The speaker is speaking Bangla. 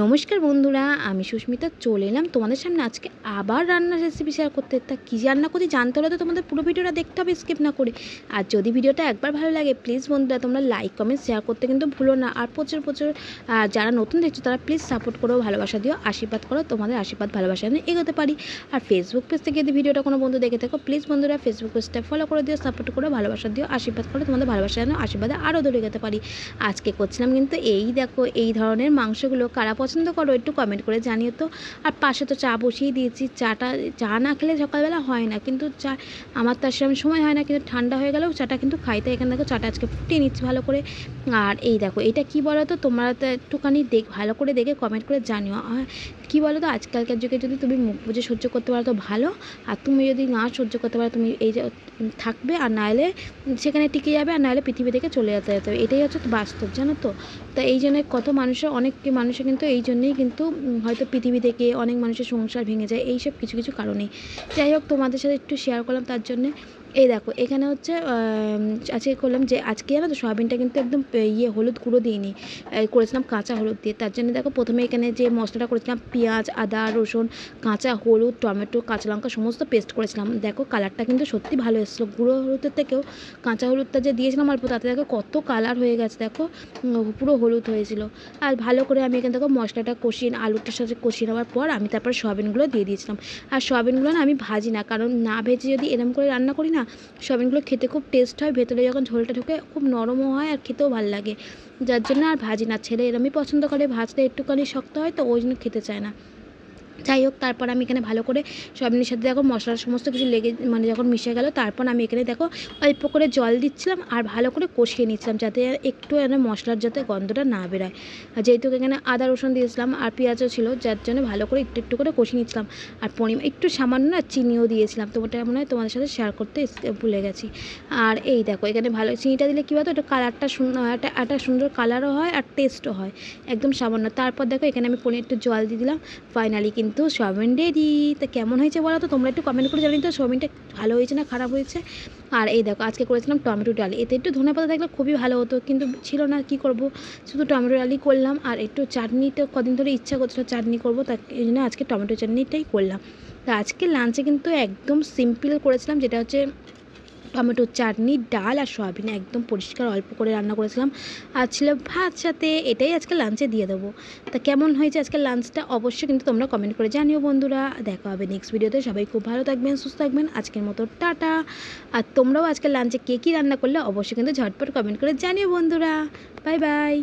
নমস্কার বন্ধুরা, আমি সুস্মিতা চলে এলাম তোমাদের সামনে আজকে আবার রান্নার রেসিপি শেয়ার করতে। তা কী রান্না করছি জানতে হলে তো তোমাদের পুরো ভিডিওটা দেখতে হবে স্কিপ না করে। আর যদি ভিডিওটা একবার ভালো লাগে প্লিজ বন্ধুরা তোমরা লাইক কমেন্ট শেয়ার করতে কিন্তু ভুলো না। আর প্রচুর যারা নতুন দেখছো তারা প্লিজ সাপোর্ট করো, ভালোবাসা দিও, আশীর্বাদ করো, তোমাদের আশীর্বাদ ভালোবাসা নিয়ে এগোতে পারি। আর ফেসবুক পেজ থেকে যদি ভিডিওটা কোনো বন্ধু দেখে থাকো প্লিজ বন্ধুরা ফেসবুক পেজটা ফলো করে দিও, সাপোর্ট করো, ভালোবাসা দিও, আশীর্বাদ করো, তোমাদের ভালোবাসা যেন আশীর্বাদে আরও দূরে এগোতে পারি। আজকে করছিলাম কিন্তু এই দেখো এই ধরনের মাংসগুলো কারা পছন্দ করো একটু কমেন্ট করে জানিও তো। আর পাশে তো চা বসিয়ে দিয়েছি, চা না খেলে সকালবেলা হয় না, কিন্তু চা আমার তার সেরকম সময় হয় না, কিন্তু ঠান্ডা হয়ে গেলেও চাটা কিন্তু খাইতে। এখানে দেখো চাটা আজকে ফুটিয়ে নিচ্ছি ভালো করে। আর এই দেখো এটা কি বলো তো, তোমরা তো একটুখানি ভালো করে দেখে কমেন্ট করে জানিও। কী বলো তো, আজকালকার যুগে যদি তুমি মুখ বুঝে সহ্য করতে পারো তো ভালো, আর তুমি যদি না সহ্য করতে পারো তুমি এই যে থাকবে, আর নাহলে সেখানে টিকে যাবে, আর নাহলে পৃথিবী থেকে চলে যেতে হবে। এটাই হচ্ছে বাস্তব, জানো তো। তা এই জন্য কত মানুষের মানুষের কিন্তু এই জন্যেই কিন্তু হয়তো পৃথিবী থেকে অনেক মানুষের সংসার ভেঙে যায় এইসব কিছু কিছু কারণেই। যাই হোক তোমাদের সাথে একটু শেয়ার করলাম তার জন্যে। এই দেখো এখানে হচ্ছে আজকে করলাম যে আজকে জানো তো সয়াবিনটা কিন্তু একদম হলুদ গুঁড়ো দিইনি, করেছিলাম কাঁচা হলুদ দিয়ে। তার জন্য দেখো প্রথমে এখানে যে মশলাটা করেছিলাম পেঁয়াজ, আদা, রসুন, কাঁচা হলুদ, টমেটো, কাঁচা লঙ্কা সমস্ত পেস্ট করেছিলাম। দেখো কালারটা কিন্তু সত্যি ভালো এসেছিলো, গুঁড়ো হলুদের থেকেও কাঁচা হলুদটা যে দিয়েছিলাম অল্প তাতে দেখো কত কালার হয়ে গেছে, দেখো পুরো হলুদ হয়েছিল। আর ভালো করে আমি এখানে দেখো মশলাটা কষিয়ে আলুটার সাথে কষিয়ে নেওয়ার পর আমি তারপর সয়াবিনগুলো দিয়ে দিয়েছিলাম। আর সয়াবিনগুলো না আমি ভাজি না, কারণ না ভেজে যদি এরকম করে রান্না করি না সয়াবিনগুলো খেতে খুব টেস্ট হয়, ভেতরে যখন ঝোলটা ঢোকে খুব নরমও হয় আর খেতেও ভালো লাগে, যার জন্য আর ভাজি না। ছেলে এরমই পছন্দ করে, ভাজতে একটুখানি শক্ত হয় তো ওই জন্য খেতে চায় না। যাই হোক তারপর আমি এখানে ভালো করে সয়াবিনের সাথে দেখো মশলার সমস্ত কিছু লেগে যখন মিশে গেল, তারপর আমি এখানে দেখো অল্প করে জল দিচ্ছিলাম আর ভালো করে কষিয়ে নিচ্ছিলাম, যাতে একটু মশলার যাতে গন্ধটা না বেরোয়। আর যেহেতু এখানে আদা রসুন দিয়েছিলাম আর পেঁয়াজও ছিল, যার জন্য ভালো করে একটু একটু করে কষিয়ে নিচ্ছিলাম। আর একটু সামান্য না চিনিও দিয়েছিলাম, তোমারটা মনে হয় তোমাদের সাথে শেয়ার করতে ভুলে গেছি। আর এই দেখো এখানে ভালো চিনিটা দিলে কী বলতো, একটা কালারটা একটা সুন্দর কালারও হয় আর টেস্টও হয়, একদম সামান্য। তারপর দেখো এখানে আমি একটু জল দিয়ে দিলাম। ফাইনালি কিন্তু সয়াবিন রেডি। তা কেমন হয়েছে বলো তো তোমরা একটু কমেন্ট করে জানি তো সয়াবিনটা ভালো হয়েছে না খারাপ হয়েছে। আর এই দেখো আজকে করেছিলাম টমেটো ডাল, এতে একটু ধনেপাতা থাকলে খুবই ভালো হতো, কিন্তু ছিল না, কি করব, শুধু টমেটো ডালই করলাম। আর একটু চাটনিটা কদিন ধরে ইচ্ছা করছিল চাটনি করবো, তাই এই জন্য আজকে টমেটো চাটনিটাই করলাম। তা আজকে লাঞ্চে কিন্তু একদম সিম্পল করেছিলাম, যেটা হচ্ছে টমেটো চাটনি, ডাল আর সয়াবিন, একদম পরিষ্কার অল্প করে রান্না করেছিলাম। আর ছিল ভাত সাথে, এটাই আজকে লাঞ্চে দিয়ে দেবো। তা কেমন হয়েছে আজকে লাঞ্চটা অবশ্যই কিন্তু তোমরা কমেন্ট করে জানিও বন্ধুরা। দেখা হবে নেক্সট ভিডিওতে, সবাই খুব ভালো থাকবেন, সুস্থ থাকবেন, আজকের মতো টাটা। আর তোমরাও আজকে লাঞ্চে কে কী রান্না করলে অবশ্যই কিন্তু ঝটপট কমেন্ট করে জানিও বন্ধুরা। Bye bye.